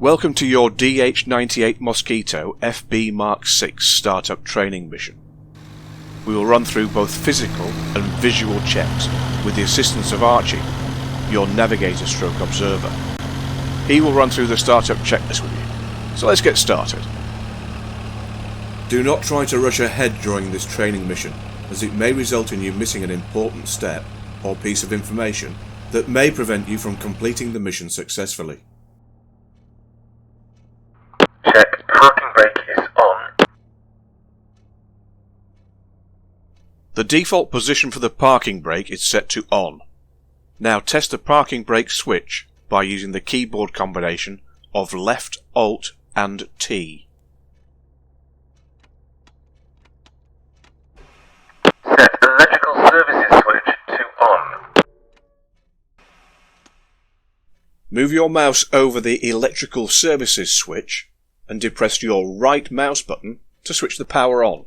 Welcome to your DH-98-Mosquito FB Mark VI startup training mission. We will run through both physical and visual checks with the assistance of Archie, your navigator/observer. He will run through the startup checklist with you. So let's get started. Do not try to rush ahead during this training mission, as it may result in you missing an important step or piece of information that may prevent you from completing the mission successfully. Check parking brake is on. The default position for the parking brake is set to on. Now test the parking brake switch by using the keyboard combination of left Alt and T. Set electrical services switch to on. Move your mouse over the electrical services switch and depress your right mouse button to switch the power on.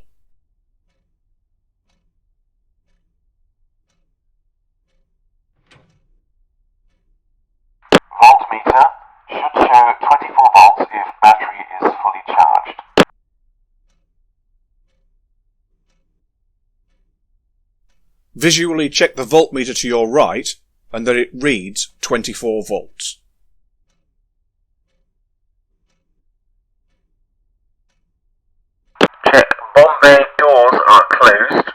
Voltmeter should show 24 volts if battery is fully charged. Visually check the voltmeter to your right and that it reads 24 volts. Check bomb bay doors are closed.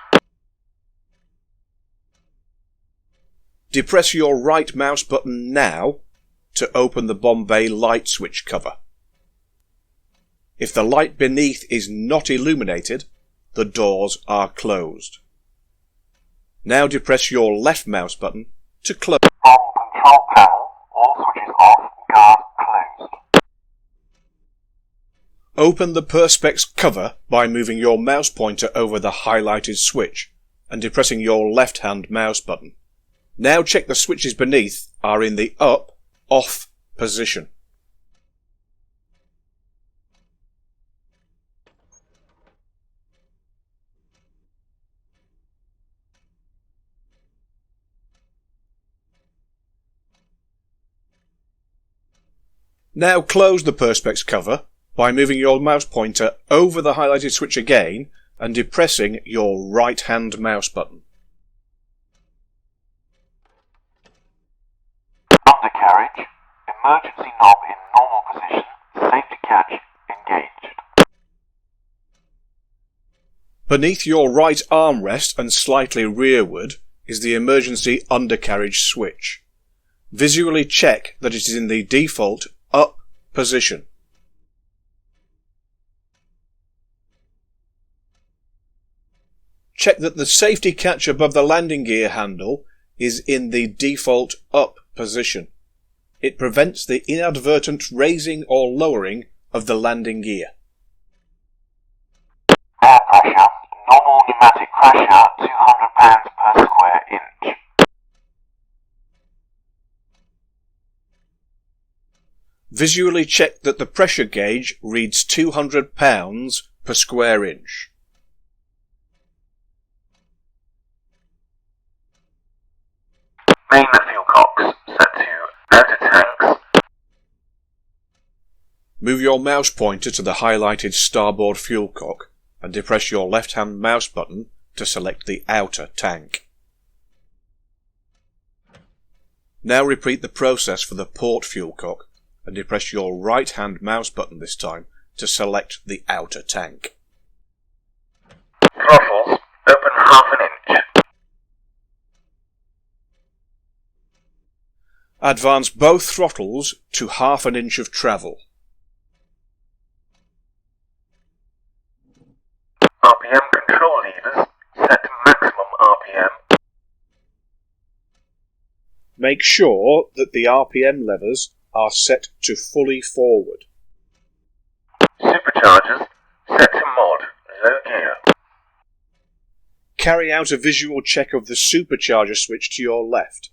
Depress your right mouse button now to open the bomb bay light switch cover. If the light beneath is not illuminated, the doors are closed. Now depress your left mouse button to close. From control panel, all switches off, guard closed. Open the Perspex cover by moving your mouse pointer over the highlighted switch and depressing your left-hand mouse button. Now check the switches beneath are in the up/off position. Now close the Perspex cover by moving your mouse pointer over the highlighted switch again and depressing your right-hand mouse button. Undercarriage, emergency knob in normal position, safety catch engaged. Beneath your right armrest and slightly rearward is the emergency undercarriage switch. Visually check that it is in the default up position. Check that the safety catch above the landing gear handle is in the default up position. It prevents the inadvertent raising or lowering of the landing gear. Air pressure, normal pneumatic pressure, 200 pounds per square inch. Visually check that the pressure gauge reads 200 pounds per square inch. Main fuel cocks set to outer tanks. Move your mouse pointer to the highlighted starboard fuel cock and depress your left-hand mouse button to select the outer tank. Now repeat the process for the port fuel cock and depress your right-hand mouse button this time to select the outer tank. Throttles open half an inch. Advance both throttles to half an inch of travel. RPM control levers set to maximum RPM. Make sure that the RPM levers are set to fully forward. Superchargers set to mod, low gear. Carry out a visual check of the supercharger switch to your left.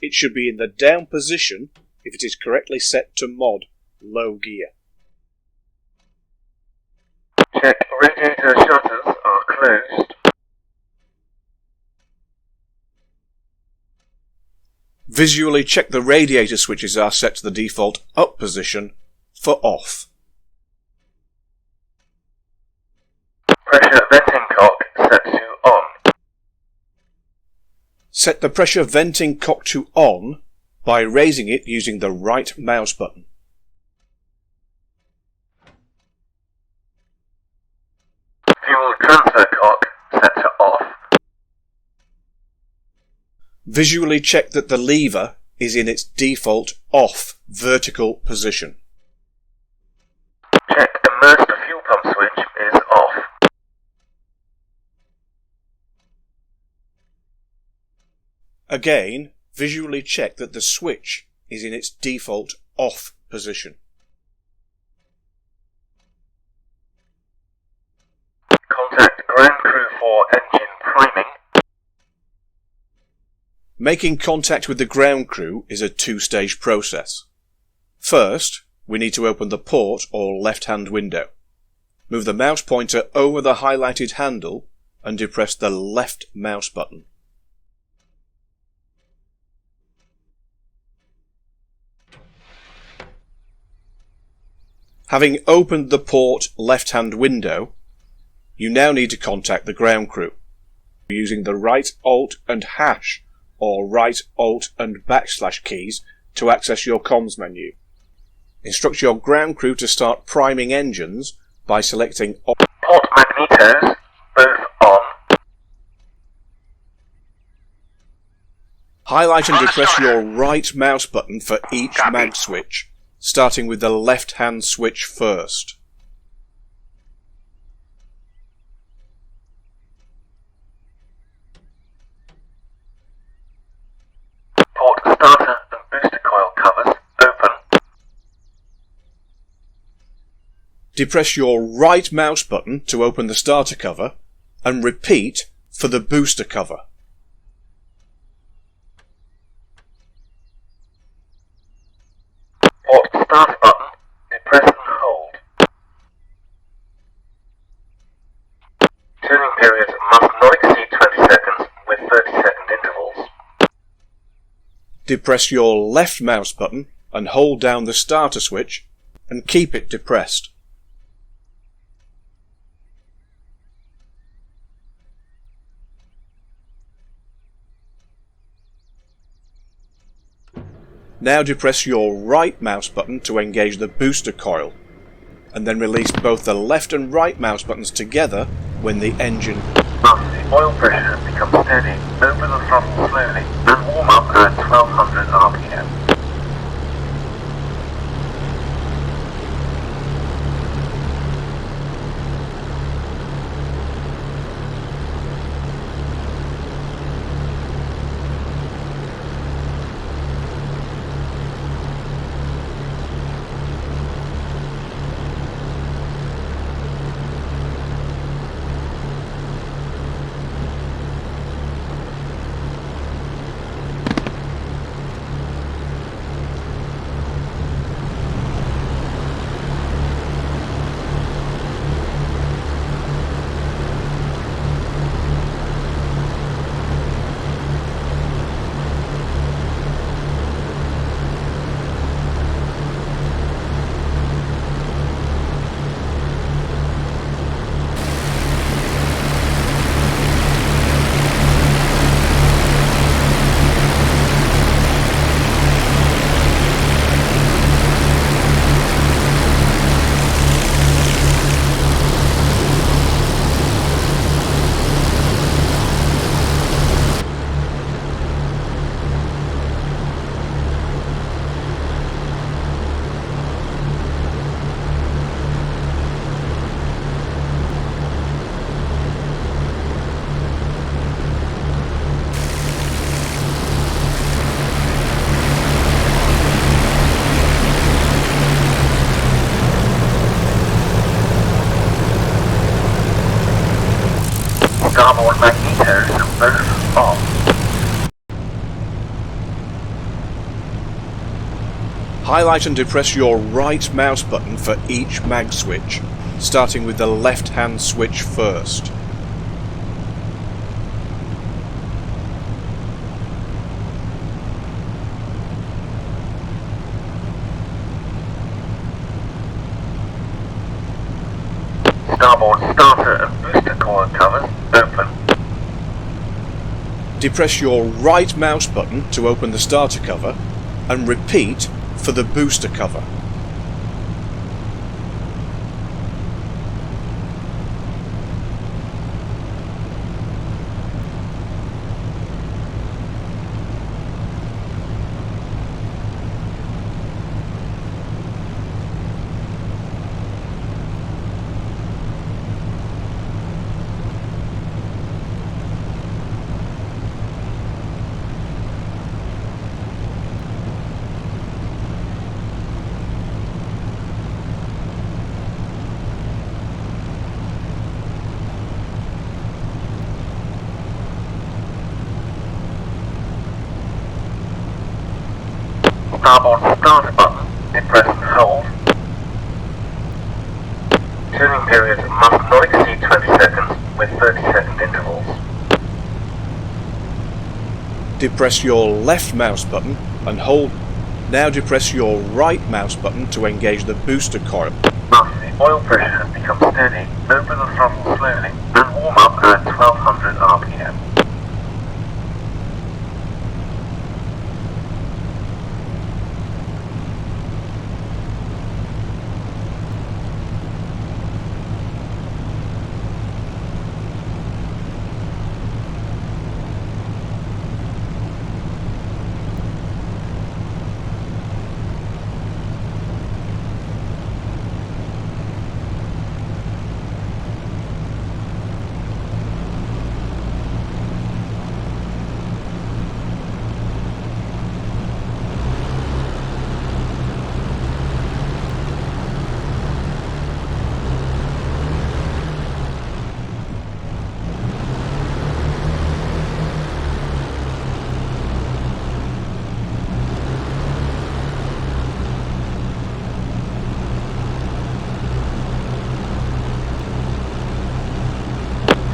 It should be in the down position if it is correctly set to mod, low gear. Check radiator shutters are closed. Visually check the radiator switches are set to the default up position for off. Pressure venting cock set to on. Set the pressure venting cock to on by raising it using the right mouse button. Fuel transfer cock set to off. Visually check that the lever is in its default off vertical position. Check immersed fuel pump switch is off. Again, visually check that the switch is in its default off position. Contact ground crew for engine priming. Making contact with the ground crew is a two-stage process. First, we need to open the port or left-hand window. Move the mouse pointer over the highlighted handle and depress the left mouse button. Having opened the port left-hand window, you now need to contact the ground crew using the right Alt and hash or right Alt and / keys to access your comms menu. Instruct your ground crew to start priming engines by selecting Port magnetos, both on. Highlight and depress your right mouse button for each mag switch, starting with the left-hand switch first. Port starter and booster coil covers open. Depress your right mouse button to open the starter cover and repeat for the booster cover. Port start button, depress and hold. Tuning periods must not exceed 20 seconds with 30-second intervals. Depress your left mouse button and hold down the starter switch and keep it depressed. Now depress your right mouse button to engage the booster coil, and then release both the left and right mouse buttons together when the engine. Once the oil pressure becomes steady, open the throttle slowly and warm up at 1200 RPM. Starboard magnetos both off. Highlight and depress your right mouse button for each mag switch, starting with the left-hand switch first. Starboard starter and booster coil covers open. Depress your right mouse button to open the starter cover and repeat for the booster cover. Starboard start button, depress and hold. Tuning period must not exceed 20 seconds with 30-second intervals. Depress your left mouse button and hold. Now depress your right mouse button to engage the booster coil. After the oil pressure has become steady, open the throttle slowly and warm up at 1200 RPM.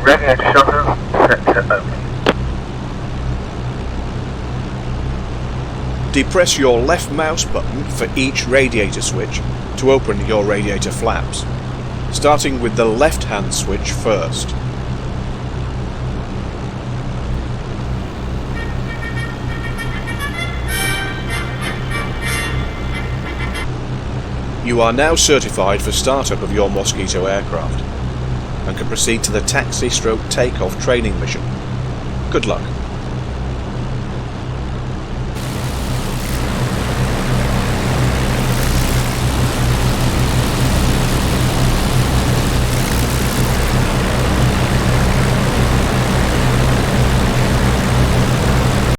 Radiator shutters set to open. Depress your left mouse button for each radiator switch to open your radiator flaps, starting with the left-hand switch first. You are now certified for startup of your Mosquito aircraft and can proceed to the taxi/takeoff training mission. Good luck.